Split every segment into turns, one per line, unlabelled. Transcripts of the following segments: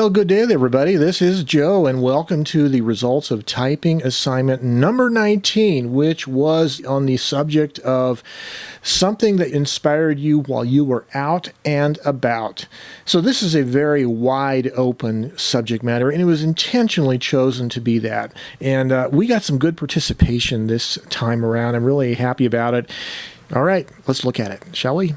Well, good day, everybody. This is Joe, and welcome to the results of typing assignment number 19, which was on the subject of something that inspired you while you were out and about. So this is a very wide open subject matter, and it was intentionally chosen to be that. And we got some good participation this time around. I'm really happy about it. All right, let's look at it, shall we?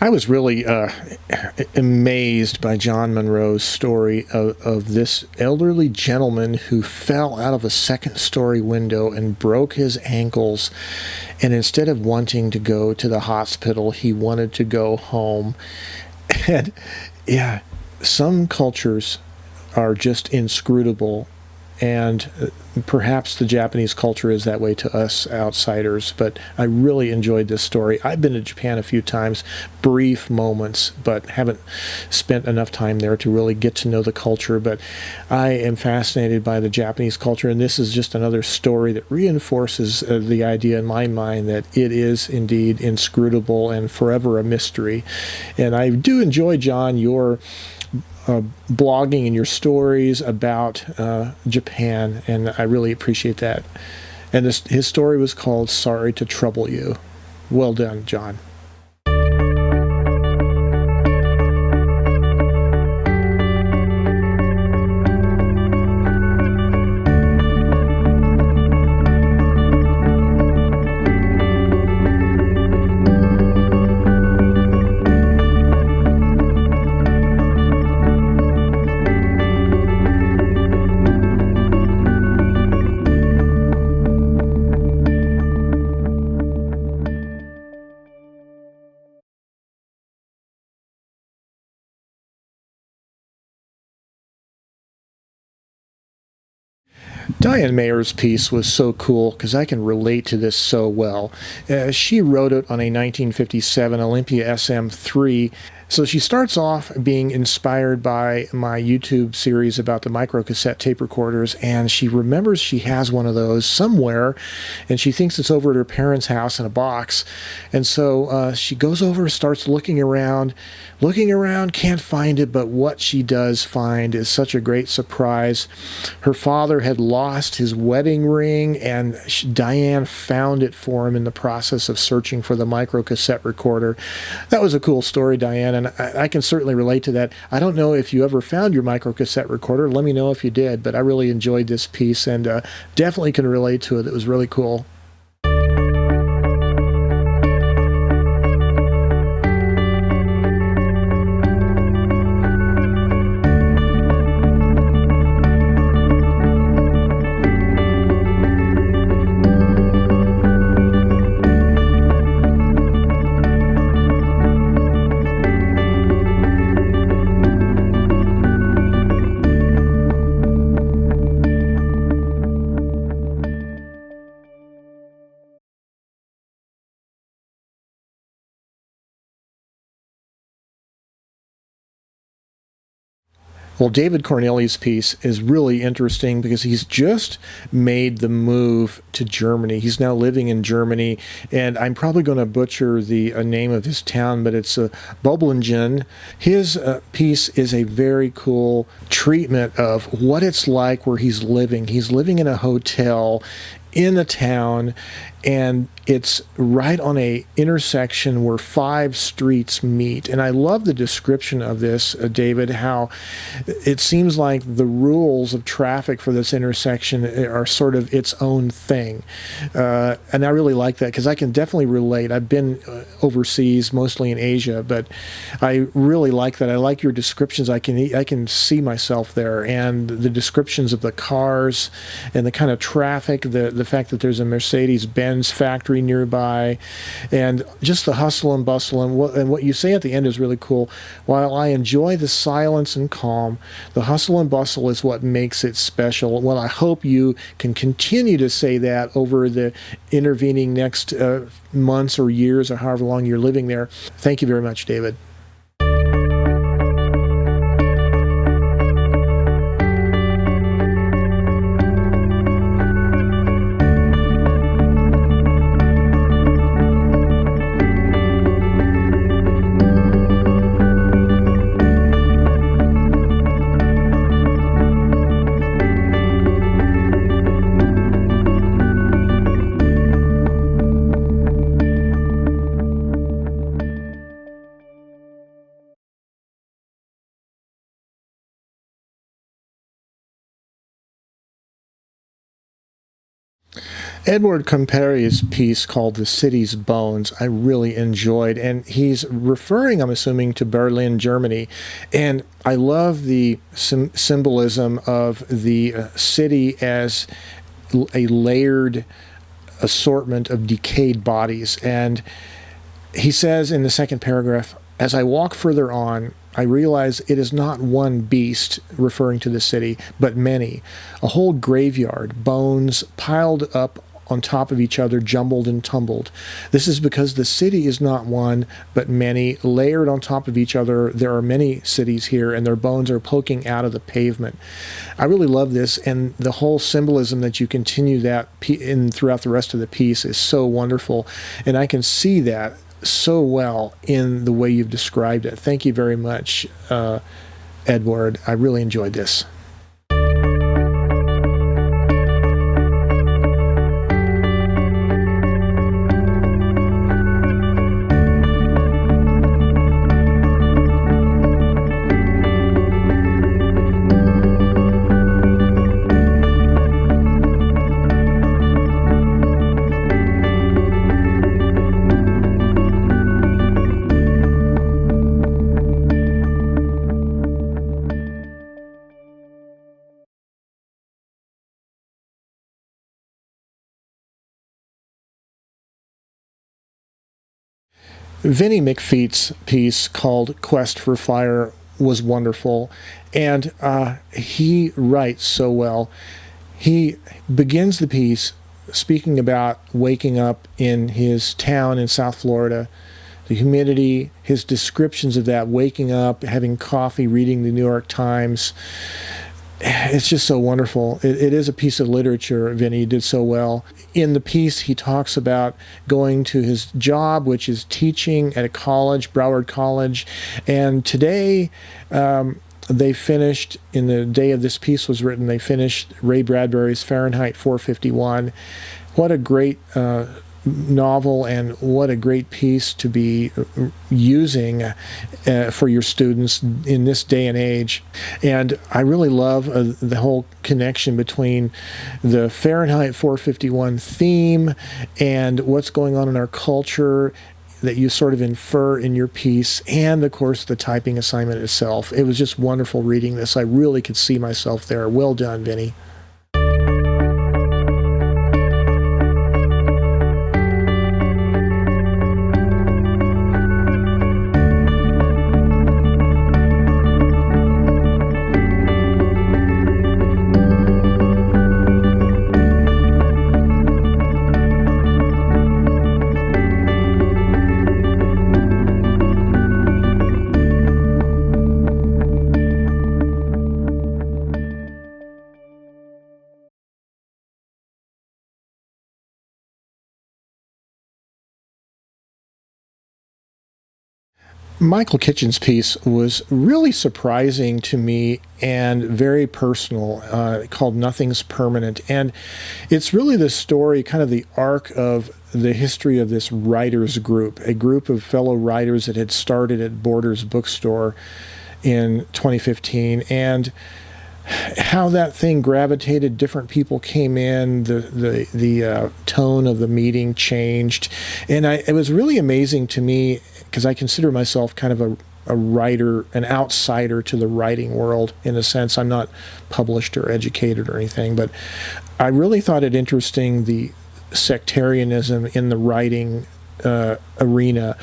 I was really amazed by John Monroe's story of this elderly gentleman who fell out of a second-story window and broke his ankles, and instead of wanting to go to the hospital, he wanted to go home. And yeah, some cultures are just inscrutable, and perhaps the Japanese culture is that way to us outsiders, but I really enjoyed this story. I've been to Japan a few times, brief moments, but haven't spent enough time there to really get to know the culture. But I am fascinated by the Japanese culture, and this is just another story that reinforces the idea in my mind that it is indeed inscrutable and forever a mystery. And I do enjoy, John, your blogging and your stories about Japan, and I really appreciate that. And his story was called Sorry to Trouble You. Well done, John. Diane Mayer's piece was so cool because I can relate to this so well. She wrote it on a 1957 Olympia SM3. So she starts off being inspired by my YouTube series about the microcassette tape recorders, and she remembers she has one of those somewhere, and she thinks it's over at her parents' house in a box. And so she goes over, starts looking around, can't find it, but what she does find is such a great surprise. Her father had lost his wedding ring, and Diane found it for him in the process of searching for the microcassette recorder. That was a cool story, Diane, and I can certainly relate to that. I don't know if you ever found your microcassette recorder. Let me know if you did, but I really enjoyed this piece and definitely can relate to it. It was really cool. Well, David Cornelius' piece is really interesting because he's just made the move to Germany. He's now living in Germany, and I'm probably going to butcher the name of his town, but it's Boblingen. His piece is a very cool treatment of what it's like where he's living. He's living in a hotel in the town, and it's right on a intersection where 5 streets meet. And I love the description of this, David, how it seems like the rules of traffic for this intersection are sort of its own thing. And I really like that because I can definitely relate. I've been overseas, mostly in Asia, but I really like that. I like your descriptions. I can see myself there, and the descriptions of the cars and the kind of traffic, the fact that there's a Mercedes-Benz friend's factory nearby, and just the hustle and bustle. And what you say at the end is really cool. While I enjoy the silence and calm, the hustle and bustle is what makes it special. Well, I hope you can continue to say that over the intervening next months or years or however long you're living there. Thank you very much, David. Edward Comperi's piece called The City's Bones, I really enjoyed, and he's referring, I'm assuming, to Berlin, Germany, and I love the symbolism of the city as a layered assortment of decayed bodies. And he says in the second paragraph, as I walk further on, I realize it is not one beast, referring to the city, but many. A whole graveyard, bones piled up on top of each other, jumbled and tumbled. This is because the city is not one, but many, layered on top of each other. There are many cities here, and their bones are poking out of the pavement. I really love this, and the whole symbolism that you continue that throughout the rest of the piece is so wonderful, and I can see that so well in the way you've described it. Thank you very much, Edward. I really enjoyed this. Vinnie McFeet's piece called Quest for Fire was wonderful, and he writes so well. He begins the piece speaking about waking up in his town in South Florida, the humidity, his descriptions of that, waking up, having coffee, reading the New York Times. It's just so wonderful. It is a piece of literature. Vinny did so well. In the piece, he talks about going to his job, which is teaching at a college, Broward College. And today, they finished, in the day of this piece was written, they finished Ray Bradbury's Fahrenheit 451. What a great novel, and what a great piece to be using for your students in this day and age. And I really love the whole connection between the Fahrenheit 451 theme and what's going on in our culture that you sort of infer in your piece, and of course the typing assignment itself. It was just wonderful reading this. I really could see myself there. Well done, Vinny. Michael Kitchen's piece was really surprising to me and very personal, called Nothing's Permanent. And it's really the story, kind of the arc of the history of this writers group, a group of fellow writers that had started at Borders Bookstore in 2015, and how that thing gravitated. Different people came in, the tone of the meeting changed, and it was really amazing to me, because I consider myself kind of a writer, an outsider to the writing world, in a sense. I'm not published or educated or anything, but I really thought it interesting, the sectarianism in the writing arena,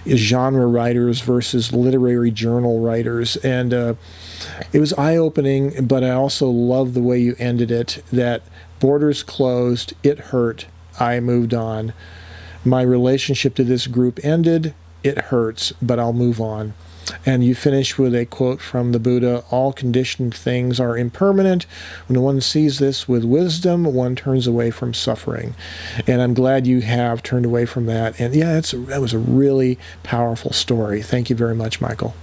genre writers versus literary journal writers. And it was eye-opening, but I also love the way you ended it, that borders closed, it hurt, I moved on. My relationship to this group ended, it hurts, but I'll move on. And you finish with a quote from the Buddha: all conditioned things are impermanent. When one sees this with wisdom, one turns away from suffering. And I'm glad you have turned away from that. And yeah, that was a really powerful story. Thank you very much, Michael.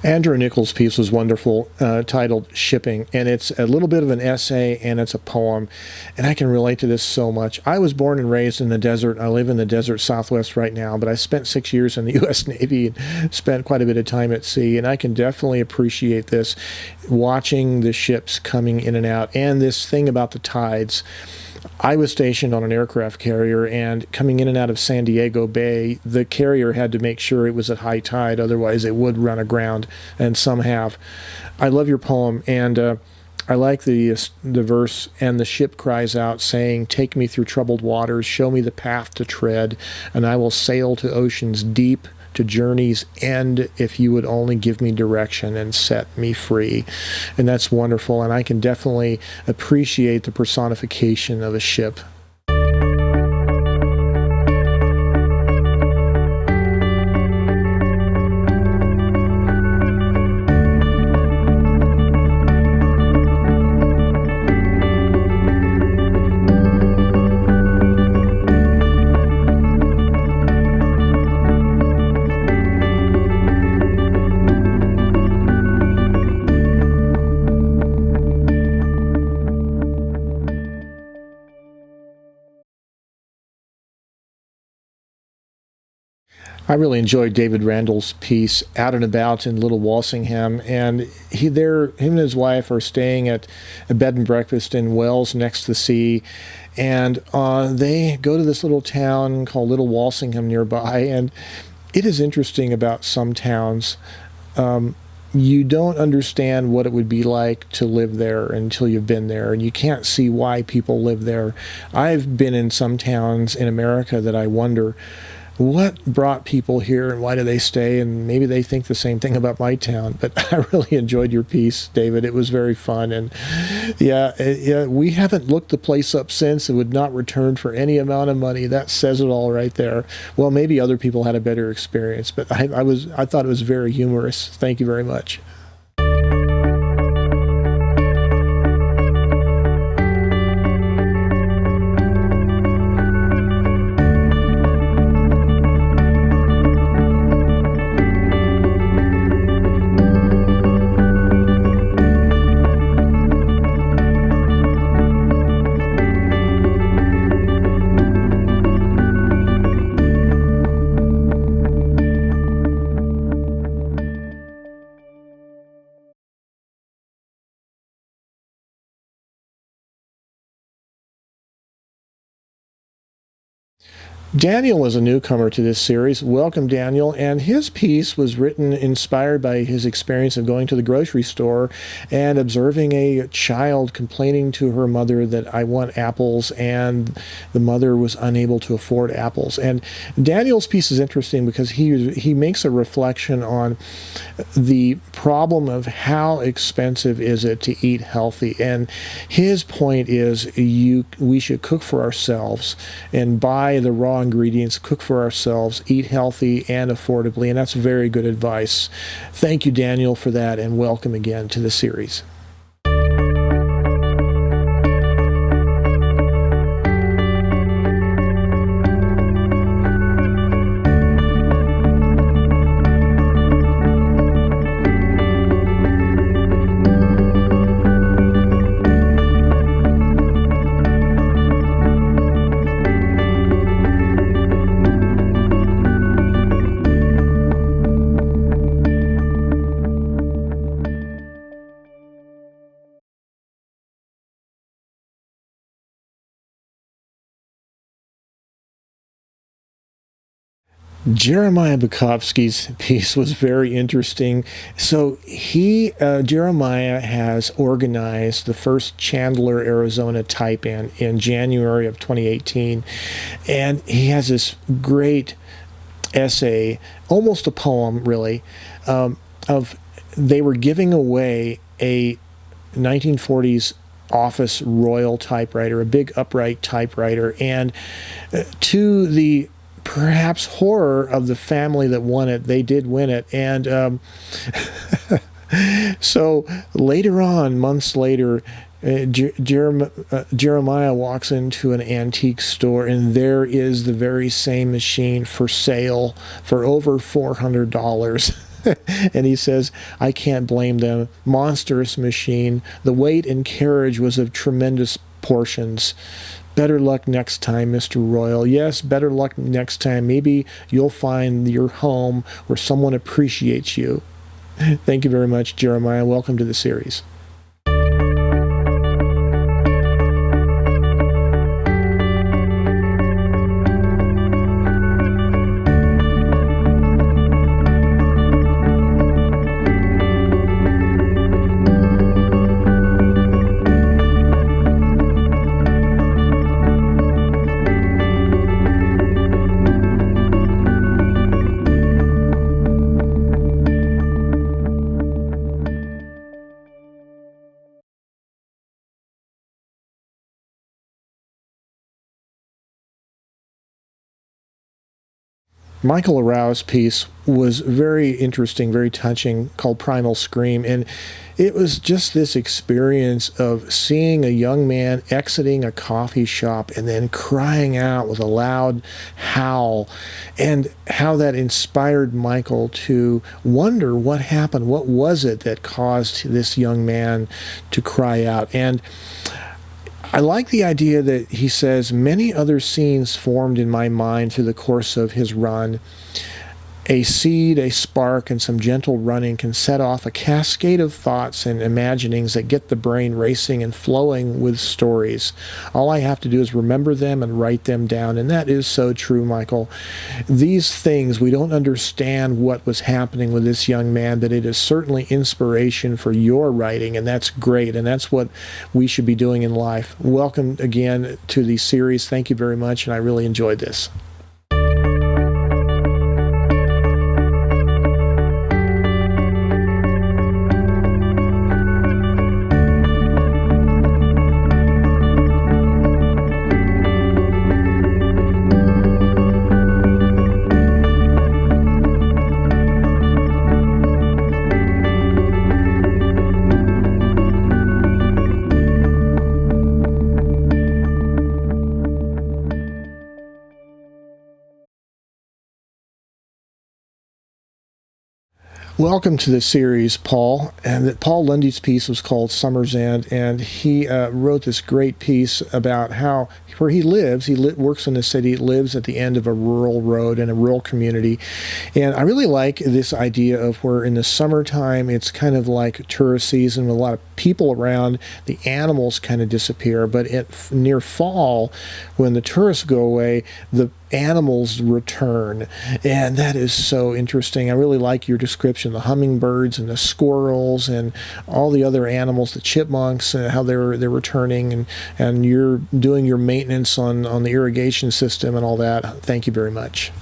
Andrew Nichols' piece was wonderful, titled Shipping, and it's a little bit of an essay and it's a poem, and I can relate to this so much. I was born and raised in the desert. I live in the desert Southwest right now, but I spent 6 years in the U.S. Navy and spent quite a bit of time at sea, and I can definitely appreciate this, watching the ships coming in and out, and this thing about the tides. I was stationed on an aircraft carrier, and coming in and out of San Diego Bay, the carrier had to make sure it was at high tide, otherwise it would run aground, and some have. I love your poem, and I like the verse, and the ship cries out, saying, take me through troubled waters, show me the path to tread, and I will sail to oceans deep, to journey's end, if you would only give me direction and set me free. And that's wonderful, and I can definitely appreciate the personification of a ship. I really enjoyed David Randall's piece, Out and About in Little Walsingham, and him and his wife are staying at a bed and breakfast in Wells next to the sea, and they go to this little town called Little Walsingham nearby, and it is interesting about some towns. You don't understand what it would be like to live there until you've been there, and you can't see why people live there. I've been in some towns in America that I wonder, what brought people here and why do they stay? And maybe they think the same thing about my town. But I really enjoyed your piece, David. It was very fun. And yeah, we haven't looked the place up since. It would not return for any amount of money. That says it all right there. Well, maybe other people had a better experience, but I thought it was very humorous. Thank you very much. Daniel is a newcomer to this series. Welcome, Daniel. And his piece was written inspired by his experience of going to the grocery store and observing a child complaining to her mother that I want apples, and the mother was unable to afford apples. And Daniel's piece is interesting because he makes a reflection on the problem of how expensive is it to eat healthy. And his point is we should cook for ourselves and buy the raw ingredients, cook for ourselves, eat healthy and affordably, and that's very good advice. Thank you, Daniel, for that, and welcome again to the series. Jeremiah Bukowski's piece was very interesting. So Jeremiah has organized the first Chandler, Arizona type-in January of 2018, and he has this great essay, almost a poem, really, of they were giving away a 1940s office Royal typewriter, a big upright typewriter, and to the perhaps horror of the family that won it, they did win it. And so later on, months later, Jeremiah walks into an antique store, and there is the very same machine for sale for over $400. And he says, I can't blame them. Monstrous machine. The weight and carriage was of tremendous portions. Better luck next time, Mr. Royal. Yes, better luck next time. Maybe you'll find your home where someone appreciates you. Thank you very much, Jeremiah. Welcome to the series. Michael Arau's piece was very interesting, very touching, called Primal Scream. And it was just this experience of seeing a young man exiting a coffee shop and then crying out with a loud howl, and how that inspired Michael to wonder what happened. What was it that caused this young man to cry out? And I like the idea that he says many other scenes formed in my mind through the course of his run. A seed, a spark, and some gentle running can set off a cascade of thoughts and imaginings that get the brain racing and flowing with stories. All I have to do is remember them and write them down. And that is so true, Michael. These things, we don't understand what was happening with this young man, but it is certainly inspiration for your writing, and that's great. And that's what we should be doing in life. Welcome again to the series. Thank you very much, and I really enjoyed this. Welcome to the series, Paul. And Paul Lundy's piece was called Summer's End, and he wrote this great piece about how where he lives, works in the city, lives at the end of a rural road in a rural community. And I really like this idea of where in the summertime, it's kind of like tourist season with a lot of people around, the animals kind of disappear. But near fall, when the tourists go away, the animals return, and that is so interesting. I really like your description, the hummingbirds and the squirrels and all the other animals, the chipmunks, how they're returning, and you're doing your maintenance on the irrigation system and all that. Thank you very much.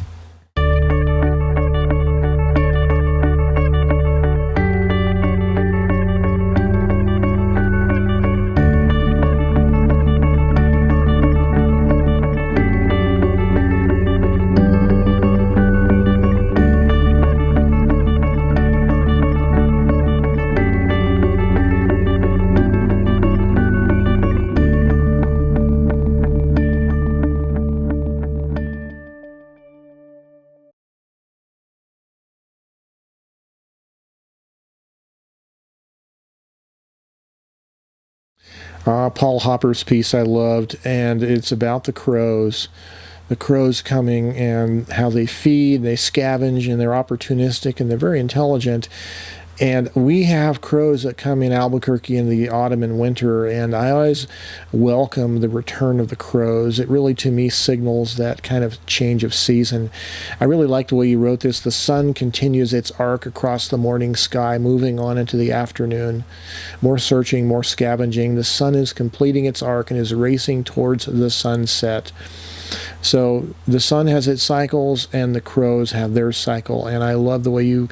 Paul Hopper's piece I loved, and it's about the crows. The crows coming and how they feed, they scavenge, and they're opportunistic, and they're very intelligent. And we have crows that come in Albuquerque in the autumn and winter, and I always welcome the return of the crows. It really, to me, signals that kind of change of season. I really like the way you wrote this. The sun continues its arc across the morning sky, moving on into the afternoon. More searching, more scavenging. The sun is completing its arc and is racing towards the sunset. So the sun has its cycles and the crows have their cycle. And I love the way you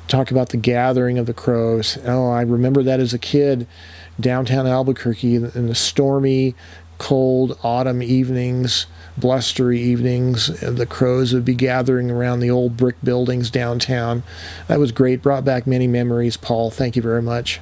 talk about the gathering of the crows. Oh, I remember that as a kid, downtown Albuquerque in the stormy, cold autumn evenings, blustery evenings. The crows would be gathering around the old brick buildings downtown. That was great. Brought back many memories, Paul. Thank you very much.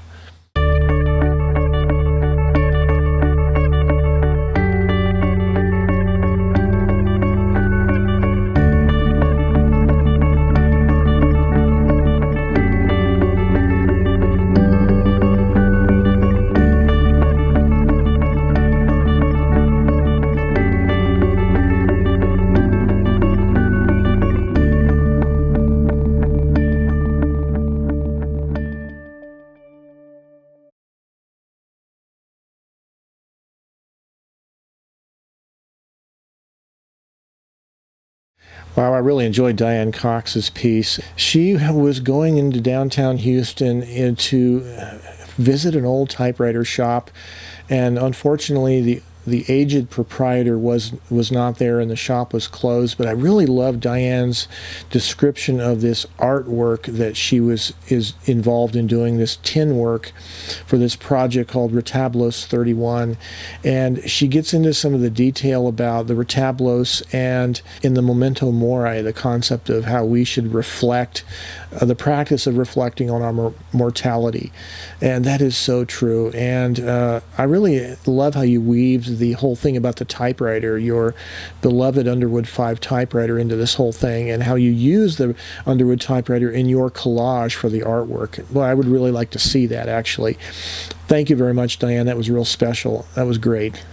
Wow, I really enjoyed Diane Cox's piece. She was going into downtown Houston to visit an old typewriter shop, and unfortunately the aged proprietor was not there and the shop was closed. But I really loved Diane's description of this artwork that she is involved in doing, this tin work for this project called Retablos 31. And she gets into some of the detail about the retablos and in the memento mori, the concept of how we should reflect, the practice of reflecting on our mortality. And that is so true. And I really love how you weaved the whole thing about the typewriter, your beloved Underwood 5 typewriter, into this whole thing, and how you use the Underwood typewriter in your collage for the artwork. Well, I would really like to see that, actually. Thank you very much, Diane. That was real special. That was great.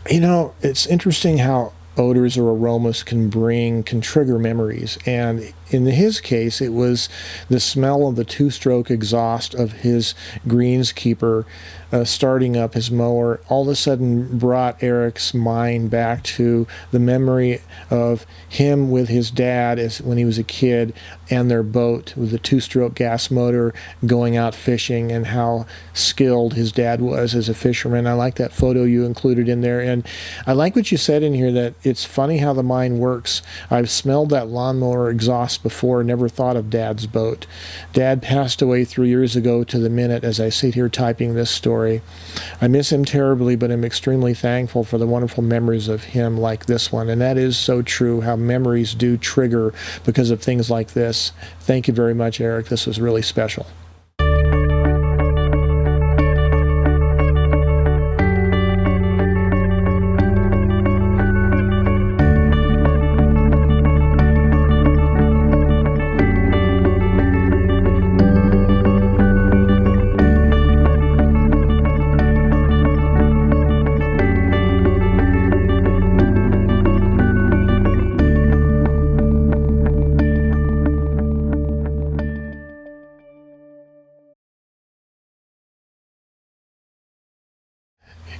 You know, it's interesting how odors or aromas can trigger memories. And in his case, it was the smell of the two-stroke exhaust of his greenskeeper starting up his mower. All of a sudden brought Eric's mind back to the memory of him with his dad when he was a kid, and their boat with the two-stroke gas motor going out fishing, and how skilled his dad was as a fisherman. I like that photo you included in there. And I like what you said in here, that it's funny how the mind works. I've smelled that lawnmower exhaust before, never thought of Dad's boat. Dad passed away 3 years ago to the minute as I sit here typing this story. I miss him terribly, but I'm extremely thankful for the wonderful memories of him like this one. And that is so true, how memories do trigger because of things like this. Thank you very much, Eric. This was really special.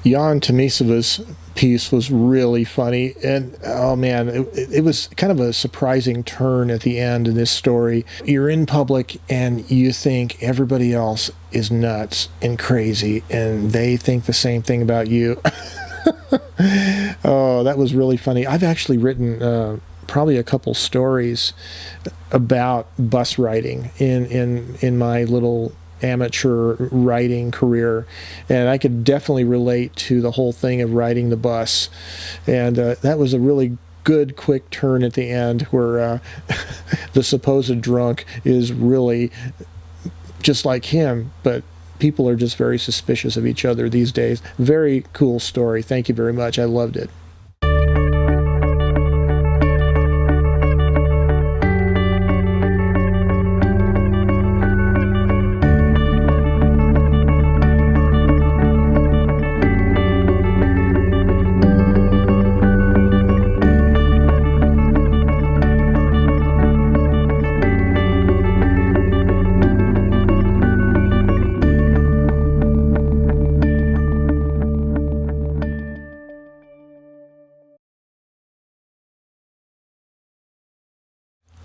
Jan Tomisova's piece was really funny, and oh man, it was kind of a surprising turn at the end in this story. You're in public and you think everybody else is nuts and crazy, and they think the same thing about you. Oh, that was really funny. I've actually written probably a couple stories about bus riding in my little amateur writing career, and I could definitely relate to the whole thing of riding the bus. And that was a really good quick turn at the end where the supposed drunk is really just like him, but people are just very suspicious of each other these days. Very cool story. Thank you very much. I loved it.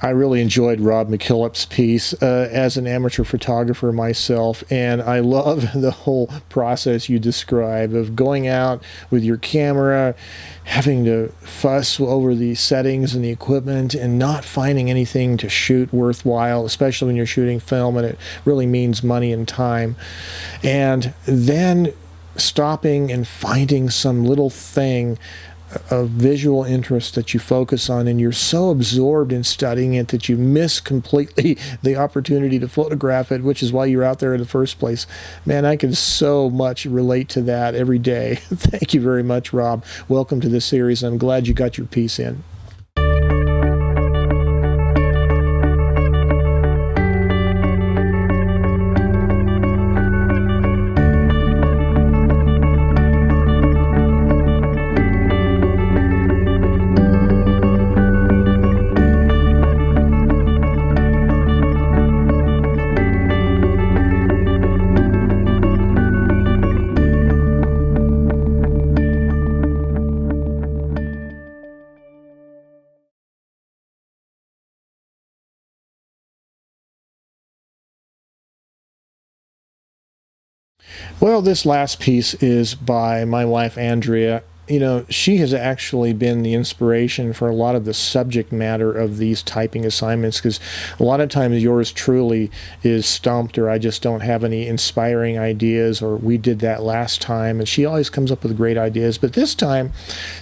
I really enjoyed Rob McKillop's piece as an amateur photographer myself, and I love the whole process you describe of going out with your camera, having to fuss over the settings and the equipment, and not finding anything to shoot worthwhile, especially when you're shooting film and it really means money and time. And then stopping and finding some little thing of visual interest that you focus on, and you're so absorbed in studying it that you miss completely the opportunity to photograph it, which is why you're out there in the first place. Man, I can so much relate to that every day. Thank you very much, Rob. Welcome to this series. I'm glad you got your piece in. Well, this last piece is by my wife, Andrea. You know, she has actually been the inspiration for a lot of the subject matter of these typing assignments, because a lot of times yours truly is stumped, or I just don't have any inspiring ideas, or we did that last time, and she always comes up with great ideas. But this time,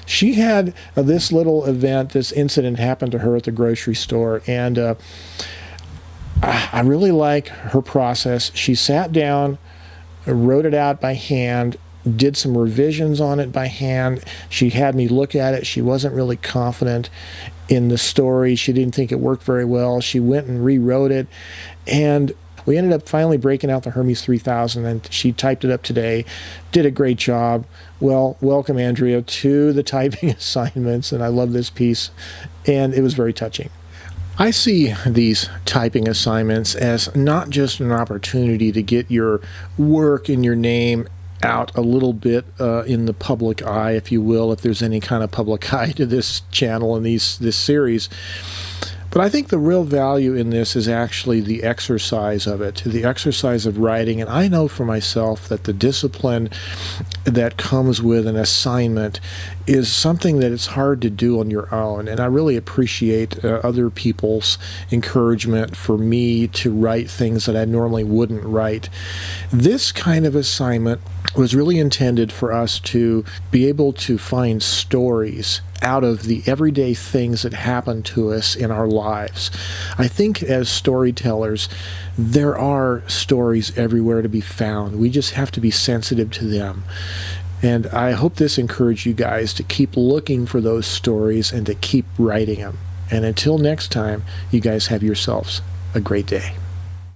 she had this little event, this incident happened to her at the grocery store, and I really like her process. She sat down, wrote it out by hand, did some revisions on it by hand. She had me look at it. She wasn't really confident in the story. She didn't think it worked very well. She went and rewrote it, and we ended up finally breaking out the Hermes 3000, and she typed it up today. Did a great job. Well, welcome, Andrea, to the typing assignments, and I love this piece, and it was very touching. I see these typing assignments as not just an opportunity to get your work and your name out a little bit in the public eye, if you will, if there's any kind of public eye to this channel and this series. But I think the real value in this is actually the exercise of it, the exercise of writing. And I know for myself that the discipline that comes with an assignment is something that it's hard to do on your own. And I really appreciate other people's encouragement for me to write things that I normally wouldn't write. This kind of assignment was really intended for us to be able to find stories out of the everyday things that happen to us in our lives. I think as storytellers, there are stories everywhere to be found. We just have to be sensitive to them. And I hope this encouraged you guys to keep looking for those stories and to keep writing them. And until next time, you guys have yourselves a great day.